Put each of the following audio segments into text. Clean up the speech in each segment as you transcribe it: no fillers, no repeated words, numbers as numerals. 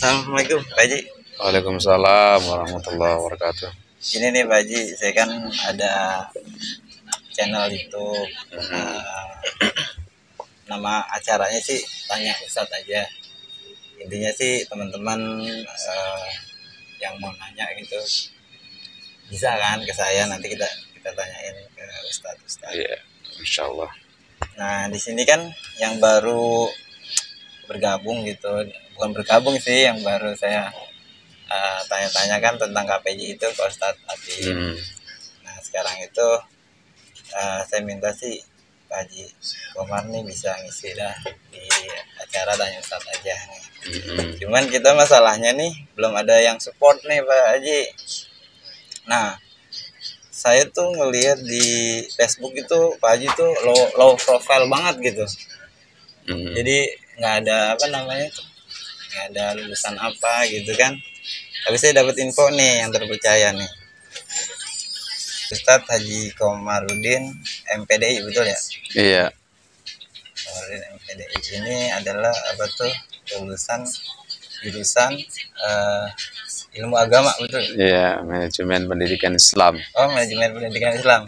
Assalamualaikum Pak Haji. Waalaikumsalam warahmatullahi wabarakatuh. Ini nih Pak Haji, saya kan ada channel YouTube. Nama acaranya sih Tanya Ustadz aja. Intinya sih teman-teman yang mau nanya gitu bisa kan ke saya, nanti kita tanyain ke Ustadz. Iya, insya Allah. Nah di sini kan yang baru bergabung gitu, bukan bergabung sih, yang baru saya tanya-tanyakan tentang KPJ itu ke Ustadz Abi. Nah sekarang itu saya minta sih Pak Haji Komar nih bisa ngisi dah di acara Tanya Ustadz aja nih. Cuman kita masalahnya nih belum ada yang support nih Pak Haji. Nah saya tuh ngelihat di Facebook itu Pak Haji tuh low profile banget gitu. Jadi nggak ada nggak ada lulusan apa gitu kan. Tapi saya dapat info nih yang terpercaya nih. Ustadz Haji Komarudin MPDI, betul ya? Iya. Komarudin MPDI ini adalah apa tuh, lulusan jurusan ilmu agama, betul? Iya, manajemen pendidikan Islam. Oh, manajemen pendidikan Islam.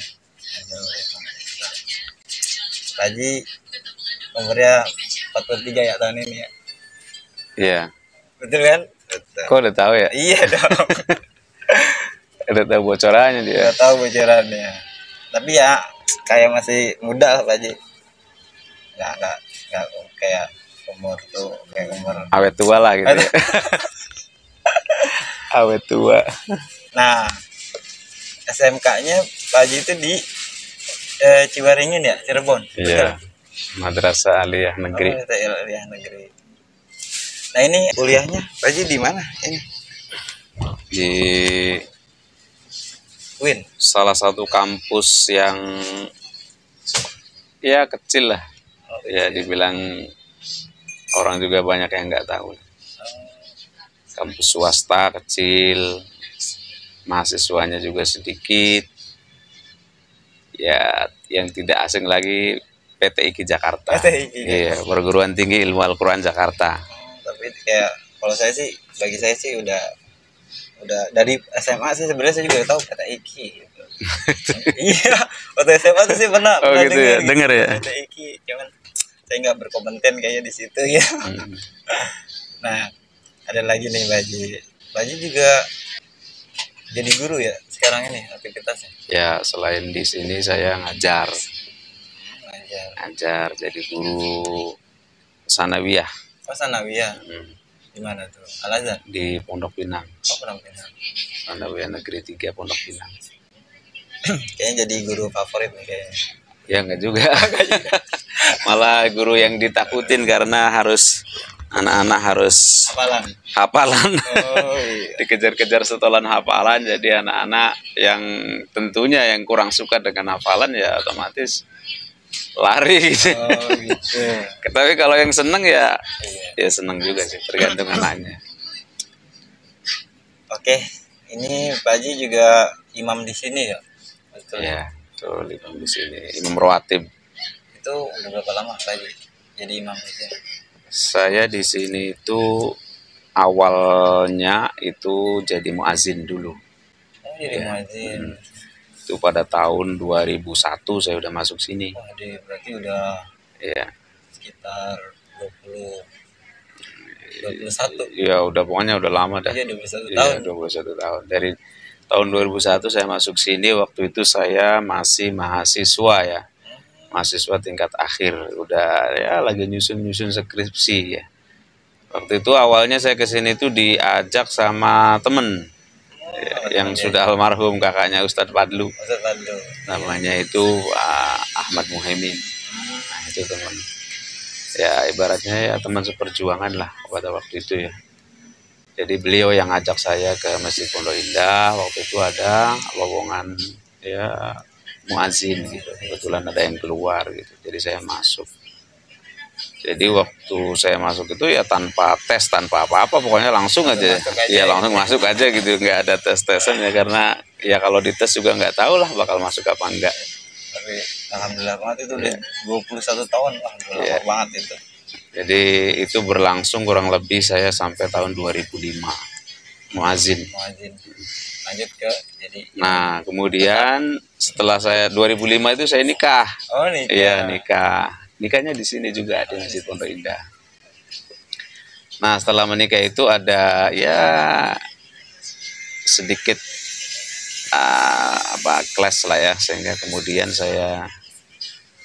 Haji umurnya 43 ya tahun ini ya? Iya. Betul kan? Betul. Kok udah tahu ya? Iya dong. Udah tahu bocorannya dia. Udah tahu bocorannya. Tapi ya kayak masih muda lah Pak Haji. Nggak kayak umur tuh, kayak umur awet tua lah gitu ya. Awet tua. Nah SMK-nya Pak Haji itu di Ciwaringin ya, Cirebon. Iya. Madrasah Aliyah Negeri. Oh, Aliyah Negeri. Nah ini kuliahnya Pak Haji di mana ini? Di Win. Salah satu kampus yang ya kecil lah. Ya dibilang orang juga banyak yang nggak tahu. Kampus swasta kecil, mahasiswanya juga sedikit. Ya yang tidak asing lagi PTIQ Jakarta. Iya, Perguruan Tinggi Ilmu Al-Quran Jakarta. Tapi kayak kalau saya sih, bagi saya sih udah dari SMA sih sebenarnya saya juga tahu PTIQ gitu. Iya, waktu SMA tuh sih pernah gitu ya, dengar ya. PTIQ, cuman saya nggak berkompeten kayaknya di situ ya. Nah, ada lagi nih Pak Haji juga jadi guru ya sekarang ini aktivitasnya? Ya, selain di sini saya ngajar jadi guru sanawiyah. Oh, sanawiyah. Di mana tuh? Al-Azhar? Di Pondok Pinang. Oh, Pondok Pinang. Sanawiyah Negeri 3 Pondok Pinang. Kayaknya jadi guru favorit nih kayaknya. Ya enggak juga. Malah guru yang ditakutin karena anak-anak harus hafalan. Oh, iya. Dikejar-kejar setolan hafalan, jadi anak-anak yang tentunya yang kurang suka dengan hafalan ya otomatis lari gitu. Oh, gitu. Tapi kalau yang seneng ya seneng juga sih, tergantung anaknya. Oke, ini Pak Haji juga imam di sini ya? Betul. Ya, betul, imam di sini, imam rawatib. Itu udah berapa lama Pak Haji jadi imam di sini? Saya di sini itu awalnya itu jadi muazin dulu. Oh, jadi muazin. Itu pada tahun 2001 saya udah masuk sini. Oh, berarti udah sekitar 21. Ya udah, pokoknya udah lama dah. Iya, 21 tahun. 21 tahun. Dari tahun 2001 saya masuk sini, waktu itu saya masih mahasiswa ya. Mahasiswa tingkat akhir, udah ya lagi nyusun skripsi ya. Waktu itu awalnya saya kesini tuh diajak sama temen yang sudah almarhum, kakaknya Ustadz Fadlu. Namanya itu Ahmad Muhaimin. Nah, itu teman. Ya ibaratnya ya teman seperjuangan lah pada waktu itu ya. Jadi beliau yang ngajak saya ke Masjid Pondok Indah. Waktu itu ada lowongan ya muazin gitu. Kebetulan ada yang keluar gitu. Jadi saya masuk. Jadi waktu saya masuk itu ya tanpa tes, tanpa apa-apa, pokoknya langsung aja. Ya langsung masuk aja gitu, nggak ada tes-tesan ya, karena ya kalau dites juga nggak tahu lah bakal masuk apa enggak. Tapi alhamdulillah banget itu udah 21 tahun lah, lama banget itu. Jadi itu berlangsung kurang lebih saya sampai tahun 2005 muazin. Lanjut ke jadi. Nah, kemudian setelah saya 2005 itu saya nikah. Oh, nikah. Iya, nikah. Nikahnya di sini juga di Masjid Pondok Indah. Nah, setelah menikah itu ada ya sedikit clash lah ya, sehingga kemudian saya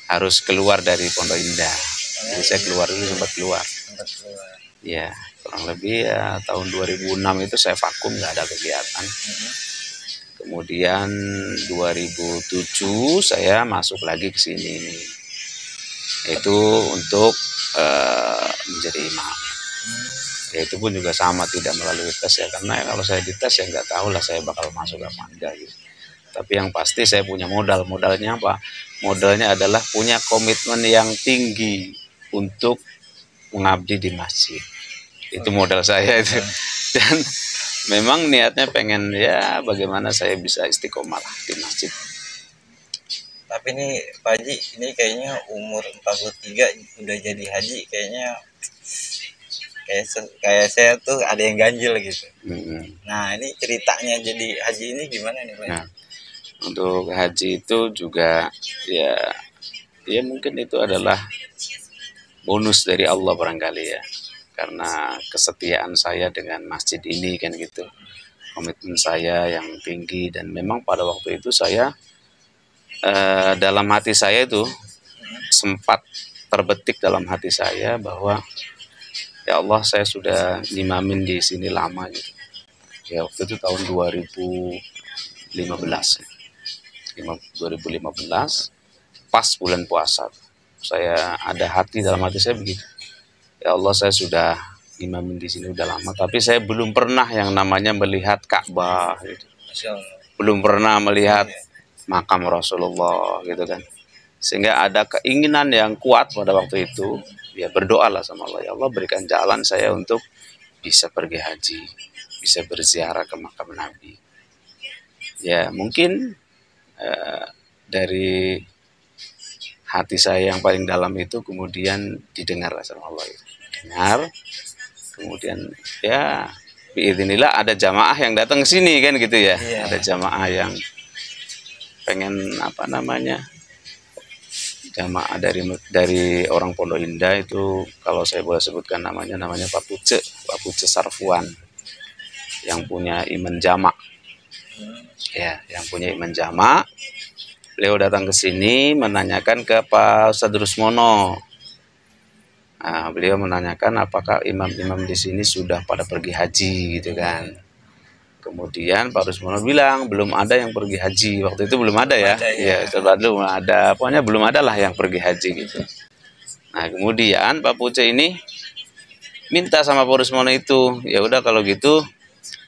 harus keluar dari Pondok Indah. Jadi saya keluar dulu, sempat keluar. Ya, kurang lebih ya tahun 2006 itu saya vakum, nggak ada kegiatan. Kemudian 2007 saya masuk lagi ke sini. Itu untuk menjadi imam. Ya itu pun juga sama, tidak melalui tes ya, karena kalau saya dites ya nggak tahu lah saya bakal masuk apa enggak gitu. Tapi yang pasti saya punya modalnya apa? Modalnya adalah punya komitmen yang tinggi untuk mengabdi di masjid. Itu modal saya itu. Dan memang niatnya pengen ya bagaimana saya bisa istiqomah di masjid. Tapi ini Pak Haji, ini kayaknya umur 43 udah jadi haji, kayaknya kayak saya tuh ada yang ganjil gitu. Nah, ini ceritanya jadi haji ini gimana nih Pak? Nah, untuk haji itu juga ya mungkin itu adalah bonus dari Allah barangkali ya, karena kesetiaan saya dengan masjid ini kan gitu, komitmen saya yang tinggi. Dan memang pada waktu itu saya dalam hati saya itu sempat terbetik dalam hati saya bahwa ya Allah, saya sudah ngimamin di sini lama gitu. Ya waktu itu tahun 2015 pas bulan puasa, saya ada hati dalam hati saya begitu, ya Allah, saya sudah ngimamin di sini udah lama, tapi saya belum pernah yang namanya melihat Ka'bah gitu. Belum pernah melihat makam Rasulullah gitu kan, sehingga ada keinginan yang kuat pada waktu itu. Ya berdoalah sama Allah, ya Allah berikan jalan saya untuk bisa pergi haji, bisa berziarah ke makam Nabi. Ya mungkin dari hati saya yang paling dalam itu kemudian didengar sama Allah. Dengar, kemudian ya biidznillah ada jamaah yang datang ke sini kan gitu ya. Iya. Ada jamaah yang pengen jamaah dari orang Pondok Indah itu, kalau saya boleh sebutkan namanya Pak Puce Sarfuan, yang punya iman jamak. Ya, yang punya iman jamak. Beliau datang ke sini menanyakan ke Pak Ustadz Rusmono. Nah, beliau menanyakan apakah imam-imam di sini sudah pada pergi haji gitu kan. Kemudian Pak Rusmono bilang belum ada yang pergi haji. Waktu itu belum ada ya. Iya, belum ada. Pokoknya belum ada lah yang pergi haji gitu. Nah, kemudian Pak Puce ini minta sama Pak Rusmono itu, ya udah kalau gitu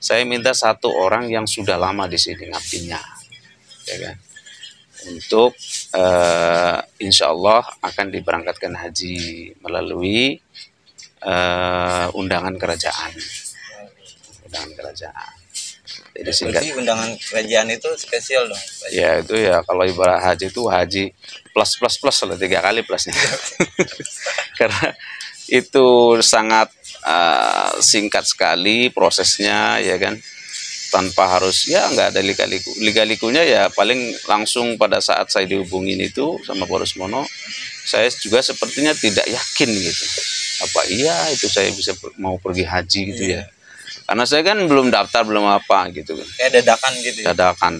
saya minta satu orang yang sudah lama di sini ngabdinya. Ya kan? Untuk insya Allah akan diberangkatkan haji melalui undangan kerajaan. Jadi singkat. Undangan kerajaan itu spesial dong. Ya itu ya, kalau ibarat haji itu haji plus lah, 3 kali plusnya. Karena itu sangat singkat sekali prosesnya ya kan, tanpa harus ya nggak ada lika-likunya ya, paling langsung pada saat saya dihubungin itu sama Pak Rusmono, saya juga sepertinya tidak yakin gitu, apa iya itu saya bisa mau pergi haji gitu ya, karena saya kan belum daftar belum apa gitu kan, kayak dadakan gitu ya? dadakan.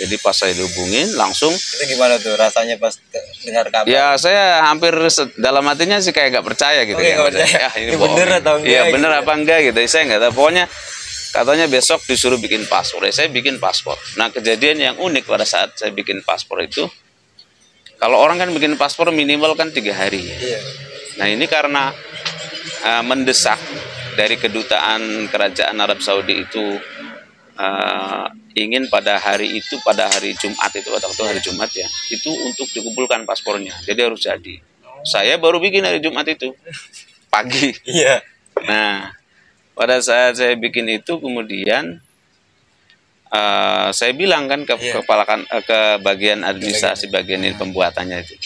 Jadi pas saya dihubungin langsung, itu gimana tuh rasanya pas dengar kabar? Ya saya hampir dalam hatinya sih kayak nggak percaya gitu. Ya ini bener atau enggak? Iya bener gitu apa enggak gitu, saya nggak tahu. Pokoknya katanya besok disuruh bikin paspor, saya bikin paspor. Nah kejadian yang unik pada saat saya bikin paspor itu, kalau orang kan bikin paspor minimal kan 3 hari ya. Iya. Nah ini karena mendesak dari kedutaan kerajaan Arab Saudi itu, ingin pada hari Jumat itu, atau hari Jumat ya, itu untuk dikumpulkan paspornya, jadi harus jadi. Saya baru bikin hari Jumat itu pagi. Iya. Nah pada saat saya bikin itu kemudian saya bilang kan ke bagian administrasi, bagian ini pembuatannya itu,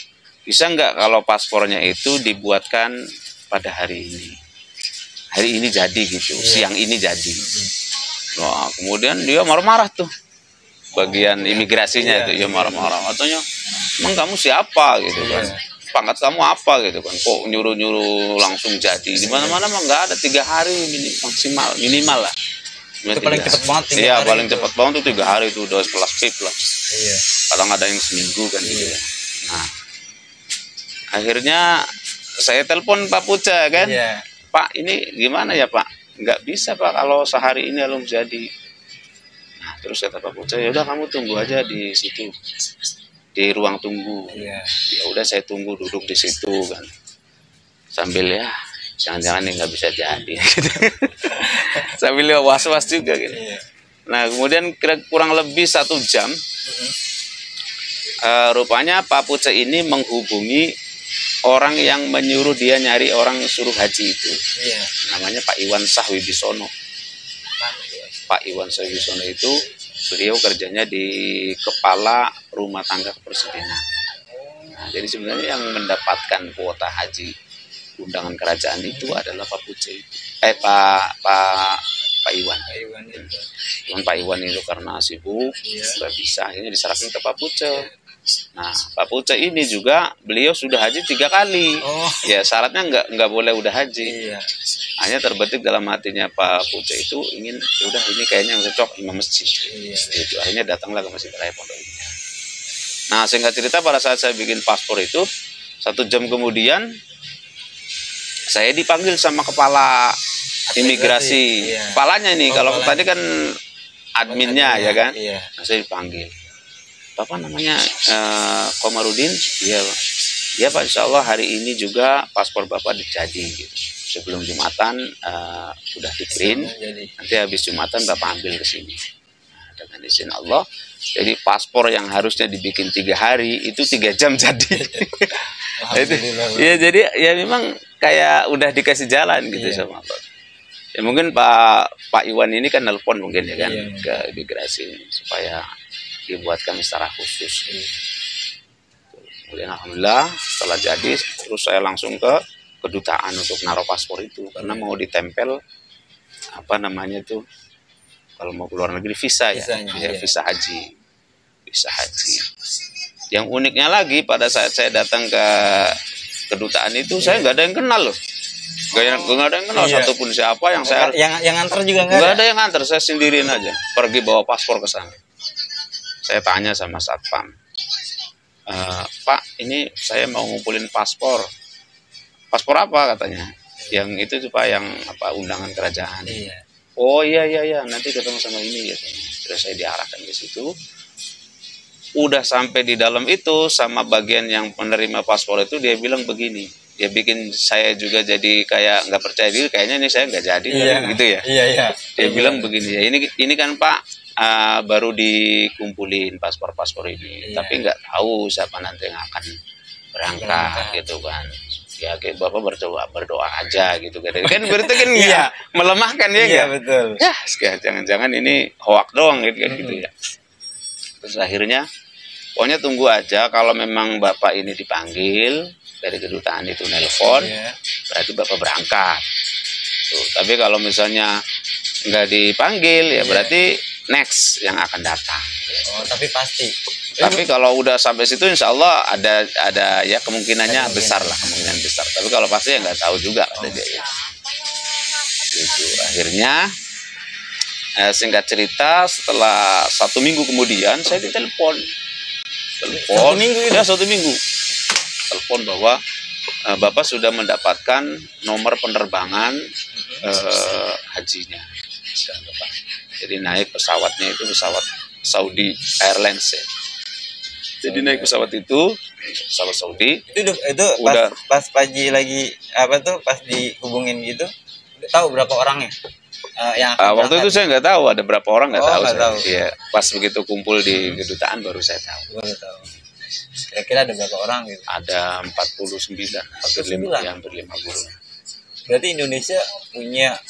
bisa nggak kalau paspornya itu dibuatkan pada hari ini jadi gitu, siang ini jadi. Wah, kemudian dia marah-marah tuh, bagian imigrasinya itu, ya marah-marah, katanya emang kamu siapa gitu kan, pangkat kamu apa gitu kan, kok nyuruh-nyuruh langsung jadi, di mana-mana mah nggak ada 3 hari maksimal minimal lah. Itu paling cepat banget. Iya, paling cepat banget tuh 3 hari itu udah kelas pip lah. Iya. Kadang ada yang seminggu kan gitu ya. Nah, akhirnya saya telepon Pak Puca kan, Pak ini gimana ya Pak? Nggak bisa Pak kalau sehari ini belum jadi. Nah, terus kata Pak Puca, ya udah kamu tunggu aja di situ, di ruang tunggu. Ya udah saya tunggu duduk di situ kan, sambil ya jangan-jangan nggak bisa jadi. Sambil was-was juga gitu. Nah kemudian kurang lebih 1 jam, rupanya Pak Puca ini menghubungi orang yang menyuruh dia nyari orang suruh haji itu. Namanya Pak Iwan Shah Wibisono. Pak Iwan Shah Wibisono itu beliau kerjanya di Kepala Rumah Tangga Kepresidenan. Nah, jadi sebenarnya yang mendapatkan kuota haji undangan kerajaan itu adalah Pak Puca itu. Pak Iwan. Cuman Pak Iwan itu karena sibuk nggak bisa, akhirnya diserahkan ke Pak Puca. Nah, Pak Puca ini juga beliau sudah haji 3 kali. Ya syaratnya nggak boleh udah haji. Hanya terbetik dalam hatinya Pak Puca itu ingin, udah ini kayaknya yang cocok imam masjid. Itu akhirnya datanglah ke Masjid Raya Pondok Indah. Nah, singkat cerita pada saat saya bikin paspor itu 1 jam kemudian saya dipanggil sama kepala imigrasi, kepalanya ini. Kalau tadi kan adminnya ya kan. Nah, saya dipanggil. Bapak namanya Komarudin? Iya Pak, insya Allah hari ini juga paspor Bapak jadi gitu. Sebelum Jumatan udah di print, nanti habis Jumatan Bapak ambil ke sini. Nah, dengan izin Allah, jadi paspor yang harusnya dibikin 3 hari itu 3 jam jadi. Ya jadi ya memang kayak udah dikasih jalan gitu sama Allah. Ya mungkin Pak Iwan ini kan nelpon mungkin ya kan ke imigrasi supaya dibuatkan secara khusus. Kemudian alhamdulillah setelah jadi, terus saya langsung ke kedutaan untuk naruh paspor itu karena mau ditempel apa namanya tuh, kalau mau keluar negeri visa visa haji. Yang uniknya lagi pada saat saya datang ke kedutaan itu saya nggak ada yang kenal loh. Nggak ada yang kenal satupun siapa yang saya yang antar juga nggak ada yang antar, saya sendirian aja pergi bawa paspor ke sana. Saya tanya sama satpam, Pak ini saya mau ngumpulin paspor apa katanya, yang itu tuh Pak yang apa undangan kerajaan. Oh iya nanti ketemu sama ini ya. Terus saya diarahkan ke situ. Udah sampai di dalam itu sama bagian yang penerima paspor itu, dia bilang begini, dia bikin saya juga jadi kayak nggak percaya diri, kayaknya ini saya nggak jadi gitu ya. Dia bilang begini, ya ini kan Pak baru dikumpulin paspor ini, tapi nggak tahu siapa nanti yang akan berangkat gitu kan. Ya kayak Bapak berdoa aja gitu kan. Kan berarti kan melemahkan ya. Betul. Ya, jangan-jangan ini hoak doang gitu ya. Terus akhirnya pokoknya tunggu aja, kalau memang Bapak ini dipanggil dari kedutaan itu nelpon, berarti Bapak berangkat. Gitu. Tapi kalau misalnya nggak dipanggil ya berarti next yang akan datang. Tapi pasti. Tapi kalau udah sampai situ insya Allah ada ya kemungkinannya besar lah, kemungkinan besar. Tapi kalau pasti ya nggak tahu juga kata dia. Gitu. Akhirnya singkat cerita setelah 1 minggu kemudian saya ditelepon. 1 minggu itu? Ya 1 minggu. Telepon bahwa Bapak sudah mendapatkan nomor penerbangan hajinya. Jadi naik pesawatnya itu pesawat Saudi Airlines ya. Jadi naik pesawat itu pesawat Saudi. Itu pas Paji lagi apa tuh pas dihubungin gitu, tahu berapa orangnya? Waktu itu saya nggak tahu ada berapa orang, nggak tahu. Ya, pas begitu kumpul di kedutaan baru saya tahu. Kira-kira ada berapa orang gitu? Ada 49, hampir 50. Berarti Indonesia punya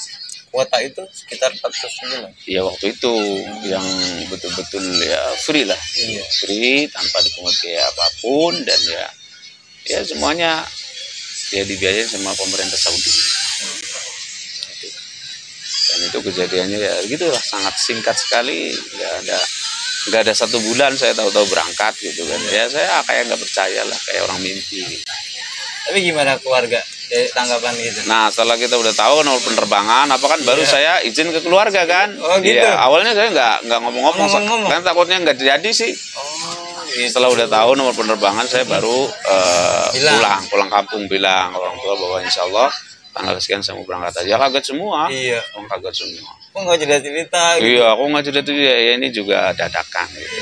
kuota itu sekitar 49. Iya waktu itu yang betul-betul ya free lah, free tanpa dipungut biaya apapun, dan ya semuanya dia dibiayain sama pemerintah Saudi. Dan itu kejadiannya ya gitulah, sangat singkat sekali, nggak ada 1 bulan saya tahu-tahu berangkat gitu kan. Ya saya kayak nggak percaya lah, kayak orang mimpi. Tapi gimana keluarga dari tanggapan gitu? Nah setelah kita udah tahu nomor penerbangan apa kan, baru saya izin ke keluarga kan. Oh gitu. Ya, awalnya saya nggak ngomong-ngomong kan, takutnya nggak jadi sih. Gitu. Setelah udah tahu nomor penerbangan, saya baru pulang kampung, bilang orang tua bahwa insya Allah tanggal sekian saya mau berangkat aja. Kaget semua. Iya. Kaget semua. Kok nggak cerita gitu? Iya, aku nggak cerita tuh ya, ini juga dadakan gitu.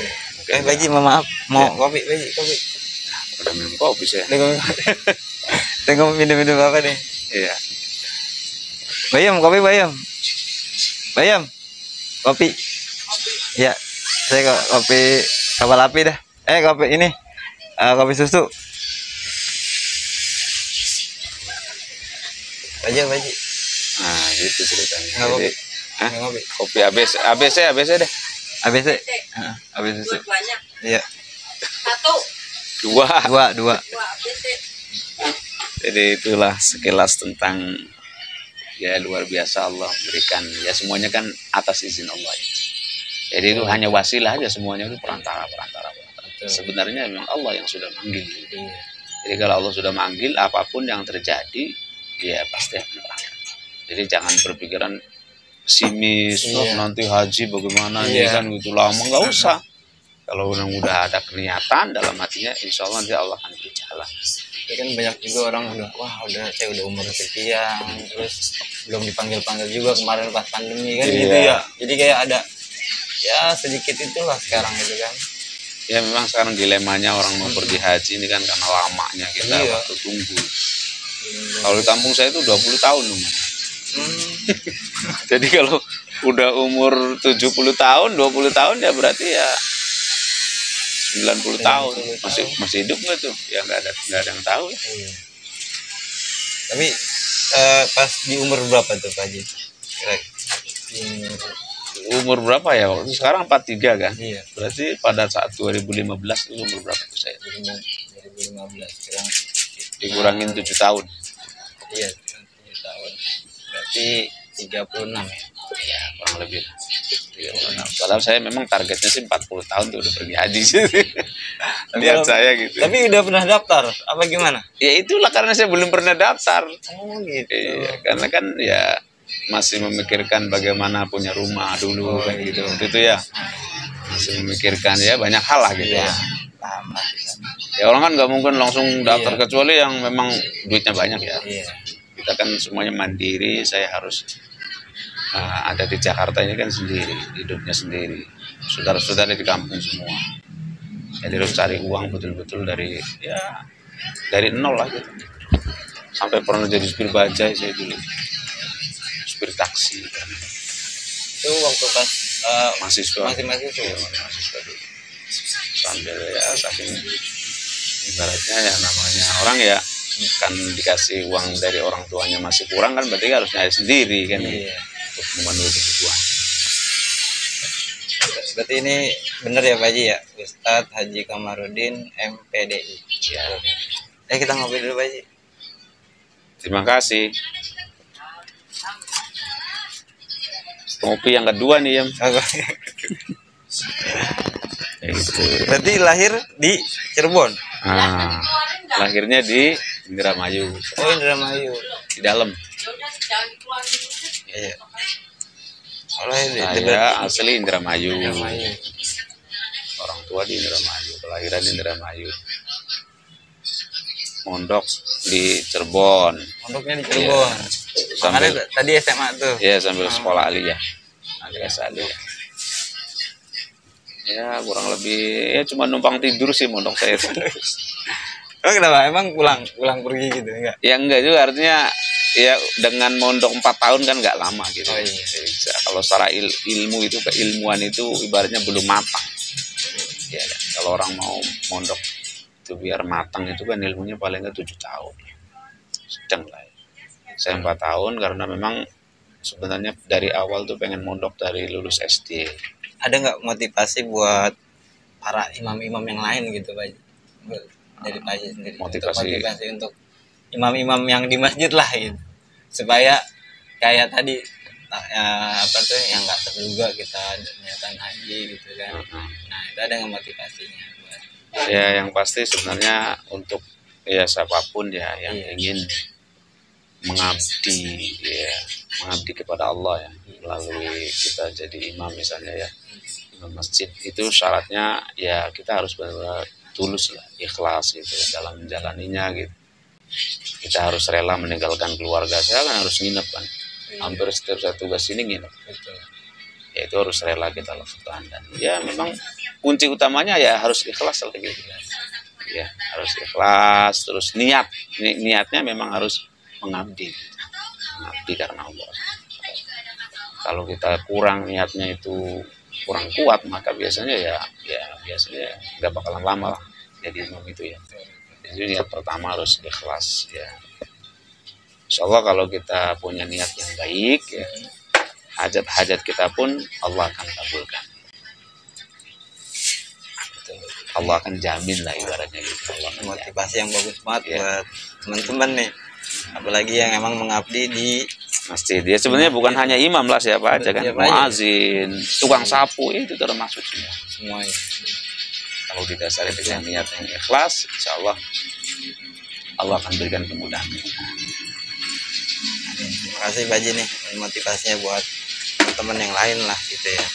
Baji, maaf, mau kopi, Baji, kopi. Udah minum kopi saya. Tengok minum apa nih? Iya. Bayam, kopi bayam. Bayam, kopi. Ya, saya kopi kapal api dah. Kopi ini, kopi susu. Aja, Baji. Nah, gitu ceritanya. Jadi, kopi ABC deh. ABC susu. Iya. 2. ABC. Jadi itulah sekilas tentang ya luar biasa Allah berikan, ya semuanya kan atas izin Allah ya. Jadi itu hanya wasilah aja, semuanya itu perantara. Sebenarnya memang Allah yang sudah manggil. Jadi kalau Allah sudah manggil, apapun yang terjadi ya pasti akan berangkat. Jadi jangan berpikiran pesimis, nanti haji bagaimana ini kan gitu lama, nggak usah. Kalau udah ada keniatan dalam hatinya, insya Allah nanti Allah akan berjalan. Ya kan banyak juga orang saya udah umur sekian, terus belum dipanggil juga kemarin pas pandemi kan gitu ya. Jadi kayak ada ya sedikit itulah sekarang itu kan. Ya memang sekarang dilemanya orang mau pergi haji ini kan karena lamanya kita waktu tunggu. Kalau di kampung saya itu 20 tahun umur. Jadi kalau udah umur 70 tahun, 20 tahun ya berarti ya 90 tahun. Masih hidup nggak tuh? Ya nggak ada yang tahu. Tapi pas di umur berapa tuh Pak Haji? Umur berapa ya? Sekarang 43 kan? Iya. Berarti pada saat 2015 itu umur berapa tuh saya? 2015 sekarang dikurangin 7 tahun. Iya, 7 tahun. Berarti 36 ya? Iya, kurang lebih. 36. Padahal saya memang targetnya sih 40 tahun tuh udah pergi haji sih. Lihat saya gitu. Tapi udah pernah daftar apa gimana? Ya itulah karena saya belum pernah daftar. Oh gitu. Iya, karena kan ya masih memikirkan bagaimana punya rumah dulu kan gitu. Waktu itu ya masih memikirkan ya banyak hal lah gitu ya. Ya orang kan nggak mungkin langsung daftar kecuali yang memang duitnya banyak ya. Kita kan semuanya mandiri, saya harus ada di Jakarta ini kan sendiri, hidupnya sendiri. Saudara-saudara di kampung semua. Jadi harus cari uang betul-betul dari nol lah gitu. Sampai pernah jadi supir bajai saya dulu. Supir taksi kan. Itu waktu pas mahasiswa. Masih mahasiswa. Ya, mahasiswa dulu. Sambil ya saking ibaratnya ya namanya orang ya kan dikasih uang dari orang tuanya masih kurang kan berarti harus nyari sendiri kan untuk memenuhi kebutuhan. Berarti ini benar ya Pak Haji ya, Ustadz Haji Kamarudin MPDI. Ya. Kita ngobrol dulu Pak Haji. Terima kasih. Kopi yang kedua nih ya. Itu. Berarti lahir di Cirebon. Lahirnya di Indramayu. Oh Indramayu. Di dalam. Iya. Saya asli Indramayu. Orang tua di Indramayu, kelahiran di Indramayu. Mondok di Cirebon. Mondoknya di Cirebon. Sambil tadi SMA tuh. Iya, sambil sekolah aliyah. Alias aliyah. Ya kurang lebih ya cuma numpang tidur sih mondok saya. Oh kenapa? Emang pulang pergi gitu enggak? Ya enggak juga, artinya ya dengan mondok 4 tahun kan nggak lama gitu. Oh, iya. Kalau secara ilmu itu keilmuan itu ibaratnya belum matang. Ya, kalau orang mau mondok itu biar matang itu kan ilmunya paling nggak 7 tahun. Sedang lah. Saya 4 tahun karena memang sebenarnya dari awal tuh pengen mondok dari lulus SD. Ada nggak motivasi buat para imam-imam yang lain gitu Pak? Dari Pak Haji sendiri. Motivasi untuk imam-imam yang di masjid lah gitu, supaya kayak tadi apa tuh yang nggak terduga kita niatan haji gitu kan. Nah itu ada yang motivasinya buat Ya yang pasti sebenarnya untuk ya siapapun ya yang ingin mengabdi ya mengabdi kepada Allah ya melalui kita jadi imam misalnya ya imam masjid, itu syaratnya ya kita harus benar-benar tulus lah, ikhlas gitu dalam menjalaninya gitu. Kita harus rela meninggalkan keluarga. Saya kan harus nginep kan, hampir setiap saya tugas ini nginep. betul. Ya itu harus rela kita lakukan, dan ya memang kunci utamanya ya harus ikhlas lah gitu. Ya harus ikhlas, terus niatnya memang harus mengabdi gitu. Mengabdi karena Allah. Kalau kita kurang niatnya itu kurang kuat, maka biasanya ya biasanya nggak bakalan lama lah jadi imam itu ya. Jadi niat pertama harus ikhlas ya. Insya Allah kalau kita punya niat yang baik ya, hajat-hajat kita pun Allah akan kabulkan. Allah akan jamin lah ibaratnya gitu. Allah akan jamin. Motivasi yang bagus banget Ya. buat teman-teman nih, apalagi yang emang mengabdi di Masjid dia sebenarnya bukan hanya imam lah, siapa aja kan, Siapa aja. muazin, tukang sapu itu termasuk semua. semuanya. Kalau didasari dengan niat yang ikhlas, insya Allah Allah akan berikan kemudahan. Terima kasih Baji nih motivasinya buat teman-teman yang lain lah gitu ya.